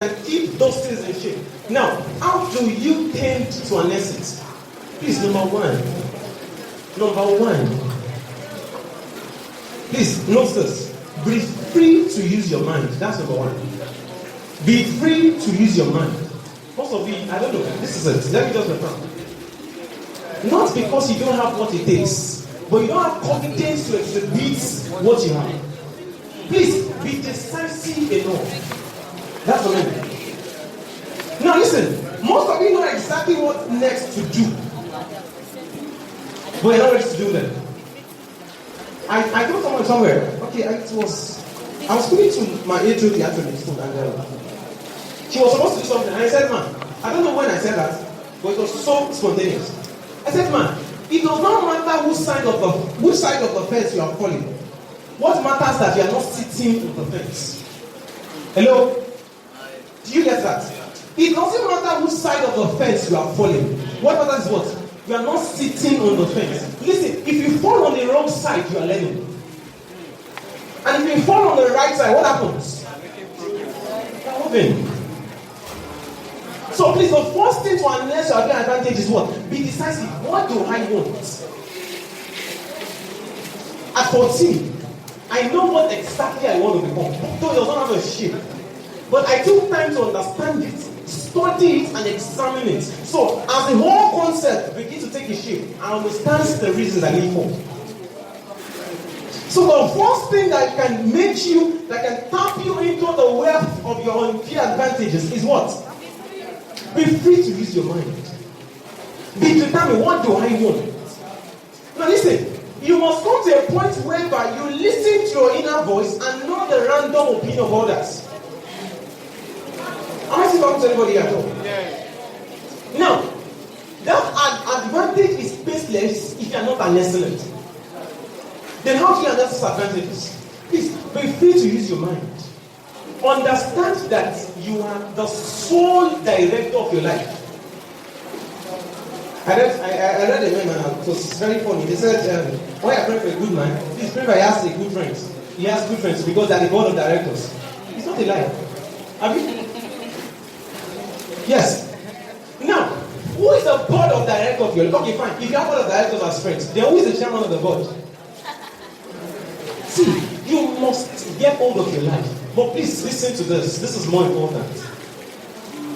and keep those things in shape. Now, how do you tend to harness it? Please, number one. Please, note this. Be free to use your mind. That's number one. Be free to use your mind. Most of you, I don't know, this is it. Let me just confirm. Not because you don't have what it takes, but you don't have confidence to exhibit what you have. Please, be decisive enough. That's what I mean. Now listen, most of you know exactly what next to do, but you're not ready to do them. I told someone somewhere, okay, I was speaking to my HOD actually, and she was supposed to do something, and I said, man, I don't know when I said that, but it was so spontaneous. I said, man, it does not matter which side of the fence you are falling. What matters that you are not sitting on the fence. Hello? Do you get that? It doesn't matter which side of the fence you are falling. What matters is what? You are not sitting on the fence. Listen, if you fall on the wrong side, you are learning. And if you fall on the right side, what happens? You are moving. So please, the first thing to harness your advantage is what? Be decisive. What do I want? At 14, I know what exactly I want to become. Though it does not have a shape. But I took time to understand it, study it, and examine it. So, as the whole concept begins to take a shape, I understand the reasons I need for. So, the first thing that can make you, that can tap you into the wealth of your own key advantages is what? Be free to use your mind. Be determined, what do I want? Now, listen. You must come to a point whereby you listen to your inner voice and not the random opinion of others. Am I still talking to anybody at all? Yes. Now, that advantage is baseless if you are not an excellent. Then how do you harness these advantages? Please, be free to use your mind. Understand that you are the sole director of your life. I read a man, and it was very funny. They said, when I pray for a good man, please pray for he has a good friends. He has good friends because they are the board of directors. It's not a lie. Have you? Yes. Now, who is the board of directors of your life? Okay, fine. If you have board of directors as friends, then who is the chairman of the board? See, you must get hold of your life. But please listen to this. This is more important.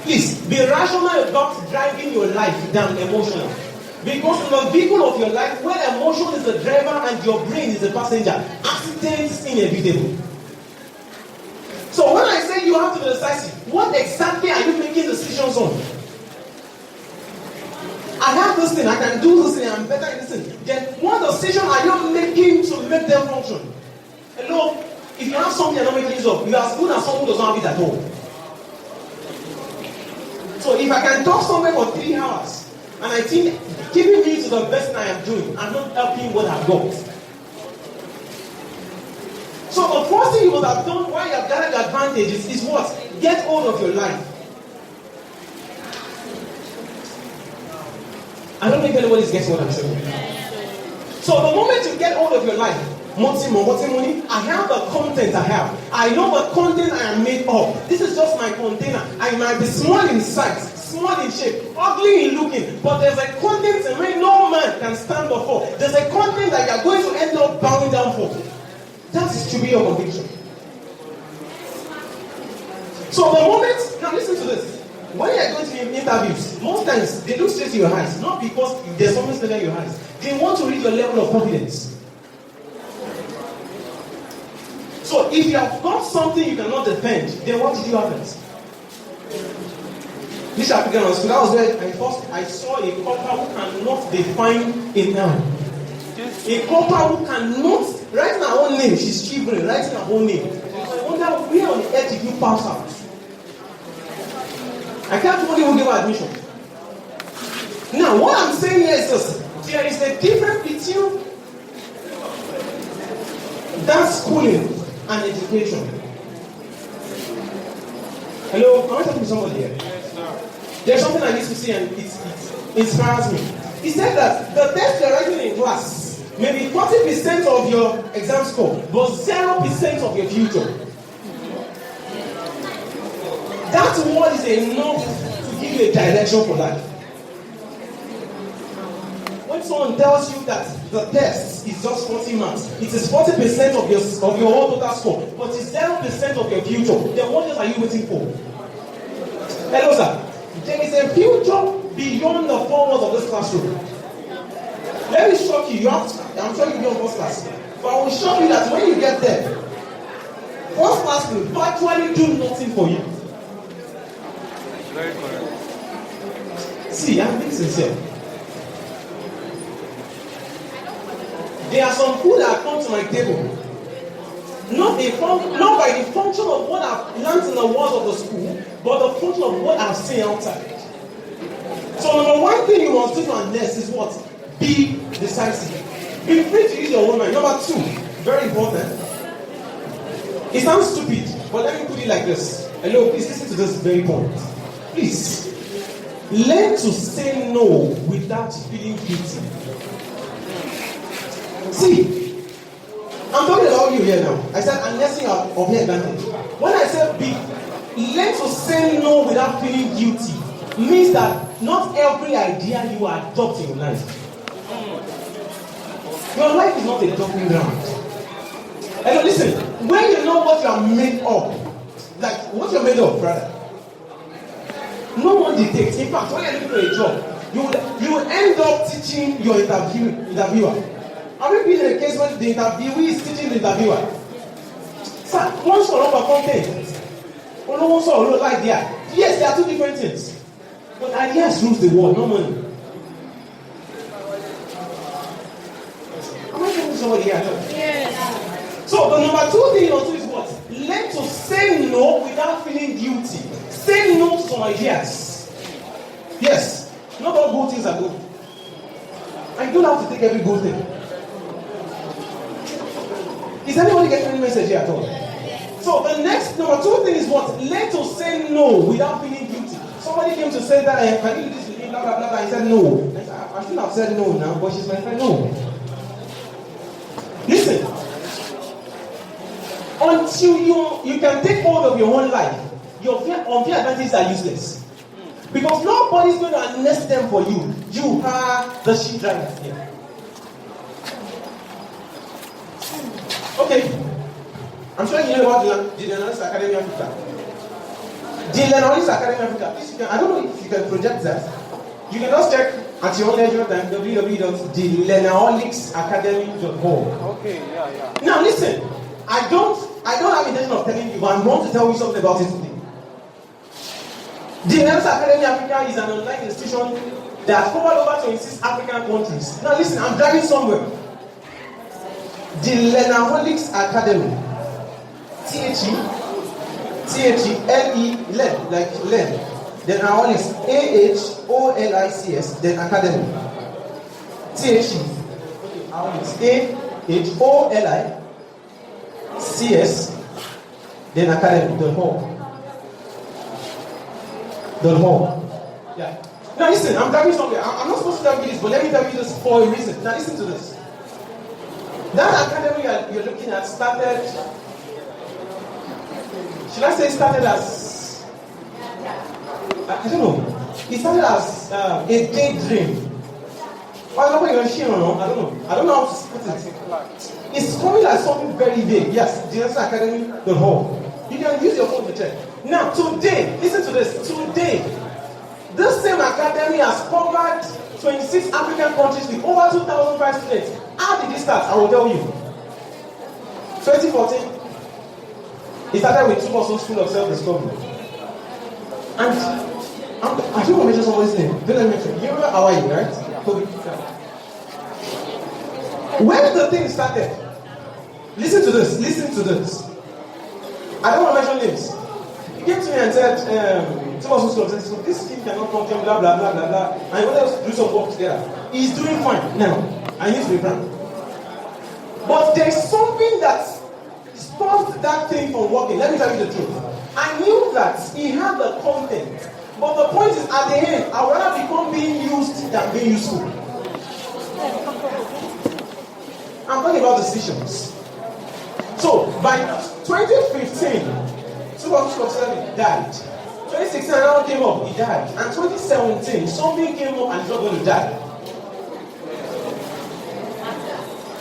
Please, be rational about driving your life than emotional. Because in the vehicle of your life, where emotion is the driver and your brain is the passenger, accidents inevitable. So when I say you have to be decisive, what exactly are you making decisions on? I have this thing, I can do this thing, I'm better in this thing. Then what decision are you making to make them function? Hello? If you have something you're not making use of, you are as good as someone who does not have it at all. So if I can talk somewhere for 3 hours, and I think keeping me to the best I am doing, I'm not helping what I've got. So the first thing you would have done while you have gathered the advantages is what? Get hold of your life. I don't know if anybody's getting what I'm saying. So the moment you get hold of your life, I have the content I have. I know the content I am made of. This is just my container. I might be small in size, small in shape, ugly in looking, but there's a content in which no man can stand before. There's a content that you're going to end up bowing down for. That is to be your conviction. So the moment, now listen to this. When you're going to interviews, most times they look straight to your eyes, not because there's something special in your eyes. They want to read your level of confidence. So if you have got something you cannot defend, then what did you have it? This African school, that was where I saw a couple who cannot define a noun. A couple who cannot write her own name, she's shivering, writing her own name. I wonder where on earth did you pass out? I can't tell you who gave her admission. Now, what I'm saying here is this. There is a difference between that schooling and education. Hello, am I talking to somebody here? Yes, sir. There's something I need to say and it inspires me. He said that the test you're writing in class may be 40% of your exam score, but 0% of your future. That word is enough to give you a direction for life. When someone tells you that the test is just 40 marks, it is 40% of your whole total score, but it's 0% of your future, then what else are you waiting for? Hello, sir. There is a future beyond the four walls of this classroom. Let me shock you. I'm sure you'll be on first class. But I will shock you that when you get there, first class will virtually do nothing for you. Very correct. See, I'm being sincere. There are some food that come to my table, not by the function of what I've learned in the walls of the school, but the function of what I've seen outside. So number one thing you must do to unless is what? Be decisive. Be free to use your own mind. Number two, very important. It sounds stupid, but let me put it like this. Hello, please listen to this very point. Please, learn to say no without feeling guilty. See, I'm talking about you here now. I said unless you are of your advantage. When I say learn to say no without feeling guilty means that not every idea you adopt in your life. Your life is not a dumping ground. And listen, when you know what you are made of, like what you're made of, brother, no one dictates. In fact, when you're looking for a job, you will end up teaching your interviewer. Have you been in a case when the interviewee is teaching the interviewer? Sir, one sort of content. One sort of idea. Yes, there are two different things. But ideas rules the world, no money. Am I talking to somebody here? Yes. So the number two thing you must do is what? Learn to say no without feeling guilty. Say no to some ideas. Yes. Not all good things are good. And you don't have to take every good thing. Is anybody getting any message here at all? So the next number two thing is what? Learn to say no without feeling guilty. Somebody came to say that can you do this with me, blah blah blah, and he said no. I said, I shouldn't have said no now, but she's my friend. No. Listen. Until you can take hold of your own life, your unfair advantages are useless. Because nobody's going to unless them for you. You are the sheep driver here. Okay. I'm sure you know about the Leonardis Academy Africa. The Leonardis Academy Africa. Please, I don't know if you can project that. You can just check at your own leisure time www.thelenaholicsacademy.org. Okay, yeah. Now listen, I don't have intention of telling you, but I want to tell you something about it today. The Leonardis Academy Africa is an online institution that covered over 26 African countries. Now listen, I'm driving somewhere. The Lenaholics Academy. T-H-E-L-E, like Len. Then Aholics, A-H-O-L-I-C-S, then Academy. T-H-E, Aholics, A-H-O-L-I-C-S, then Academy, .org. Yeah. Now listen, I'm driving somewhere. I'm not supposed to tell you this, but let me tell you this for a reason. Now listen to this. That academy you're looking at started, should I say started as, I don't know, it started as a daydream. I don't know how to put it. It's coming as something very vague. Yes, GenesisAcademy.org. You can use your phone to check. Now, today, listen to this. Today, this same academy has covered 26 African countries with over 2,005 students. How did it start? I will tell you. 2014, it started with two Boston School of Self-Discovery. And I think I'll mention somebody's name. Don't let me mention. You remember Hawaii, right? When the thing started, listen to this. I don't want to mention names. He came to me and said, two Boston School of Self-Discovery, this team cannot come to him, blah, blah, blah, blah, blah. And he wanted us to do some work together. He's doing fine now. I need to rebrand. But there's something that stopped that thing from working. Let me tell you the truth. I knew that he had the content. But the point is, at the end, I would rather become being used than being useful. I'm talking about decisions. So, by 2015, Super School of Service died. 2016, another came up, he died. And 2017, something came up and he's not going to die.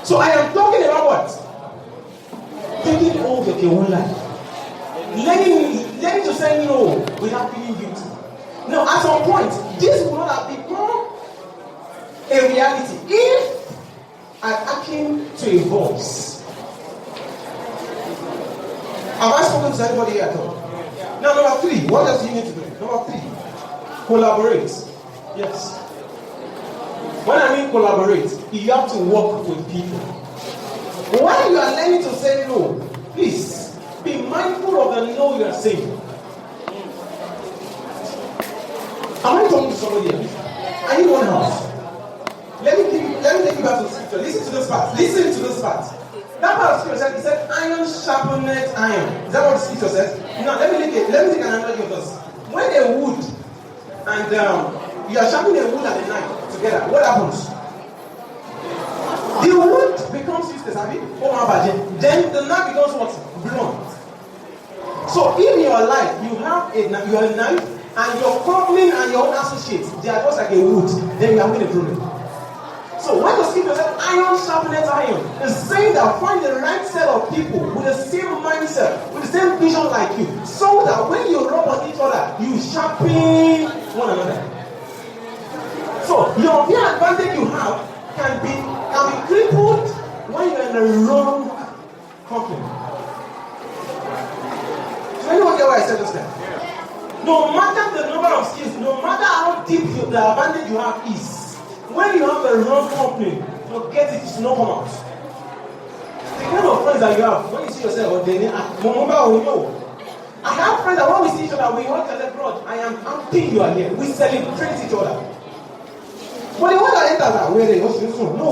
So I am talking about what? Taking over your own life. Learning to say no without feeling guilty. Now, at some point, this will not have become a reality if I akin to a voice. Have I spoken to anybody here at all? Now, number 3, what else do you need to do? Number 3, collaborate. Yes. When I mean collaborate, you have to work with people. When you are learning to say no, please be mindful of the no you are saying. Am I talking to somebody else? Anyone else? Let me take you back to the scripture. Listen to this part. Listen to this part. That part of scripture said, it said, iron sharpeneth iron. Is that what the scripture says? Now, let me take an analogy of this. When a wood and you are sharpening a wood and a knife together, what happens? The wood becomes useless, then the knife becomes what? Blunt. So in your life, you have a knife, and your company and your own associates, they are just like a wood. Then you are having a problem. So when the scripture says iron sharpeneth iron, it's saying that find the right set of people with the same mindset, with the same vision like you, so that when you rub on each other, you sharpen one another. So your mere advantage you have can be crippled when you're in the wrong company. So anyone get what I said just now? No matter the number of skills, no matter how deep the advantage you have is, when you have the wrong company, forget it, it's not come out. The kind of friends that you have, when you see yourself, I have friends that when we see each other, we work as a broad. I am happy you are here. We celebrate each other. But the one that enters that, where they go, no.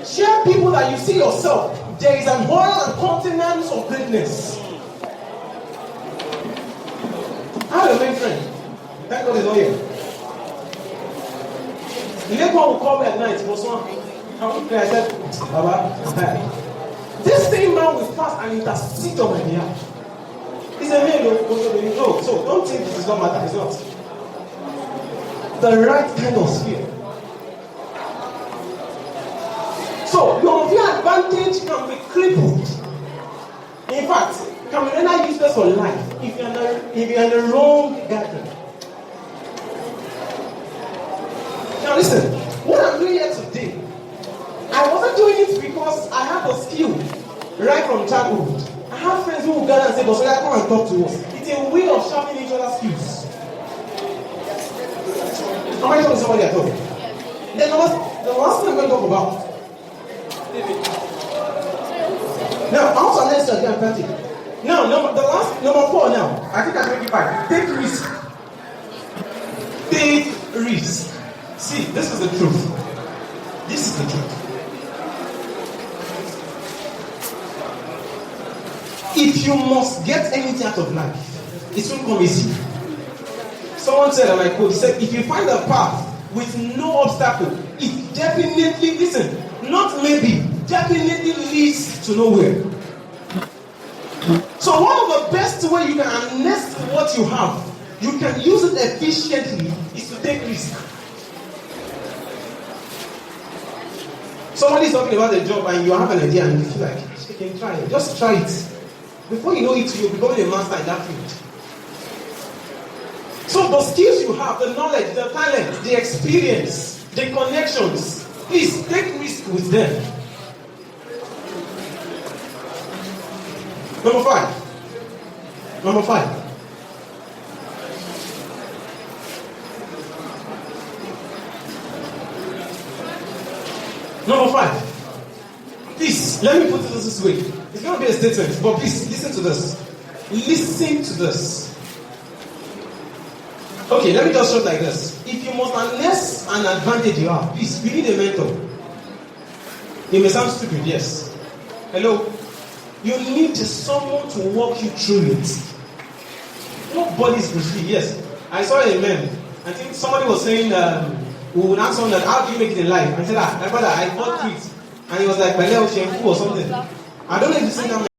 Share people that you see yourself. There is an oil and continence of greatness. I have a main friend. Thank God he's not here. The next one will call me at night. I said, Baba, this same man will pass and intercede on my behalf. He's a man. No, so don't think this is not matter. It's not. The right kind of spirit. So your advantage can be crippled. In fact, can be rendered useless for life if you're in the wrong gathering. Now listen, what I'm doing here today, I wasn't doing it because I have a skill right from childhood. I have friends who will gather and say, but so come and talk to us. It's a way of sharpening each other's skills. Am I talking to somebody at all? Then the last thing I'm going to talk about. Now, I also understand the advantage. Now, number 4 now. I think I make it back. Take risk. Take risk. See, this is the truth. This is the truth. If you must get anything out of life, it won't come easy. Someone said, and I quote, he said, if you find a path with no obstacle, it definitely, listen, not maybe, definitely leads to nowhere. So one of the best ways you can harness what you have, you can use it efficiently, is to take risk. Somebody is talking about a job and you have an idea and you feel like, you can try it. Just try it. Before you know it, you'll become a master in that field. So the skills you have, the knowledge, the talent, the experience, the connections, please take risk with them. Number 5. Number 5. Number 5. Please, let me put it this way. It's going to be a statement, but please, listen to this. Listen to this. Okay, let me just show it like this. If you must harness an advantage you have, please, you need a mentor. It may sound stupid, yes. Hello? You need someone to walk you through it. Nobody's free. Yes. I saw a meme. I think somebody was saying, we would ask someone that, how do you make it in life? I said, my brother, I bought it. And he was like, Baleo Shenfu or something. I don't know if you've seen that.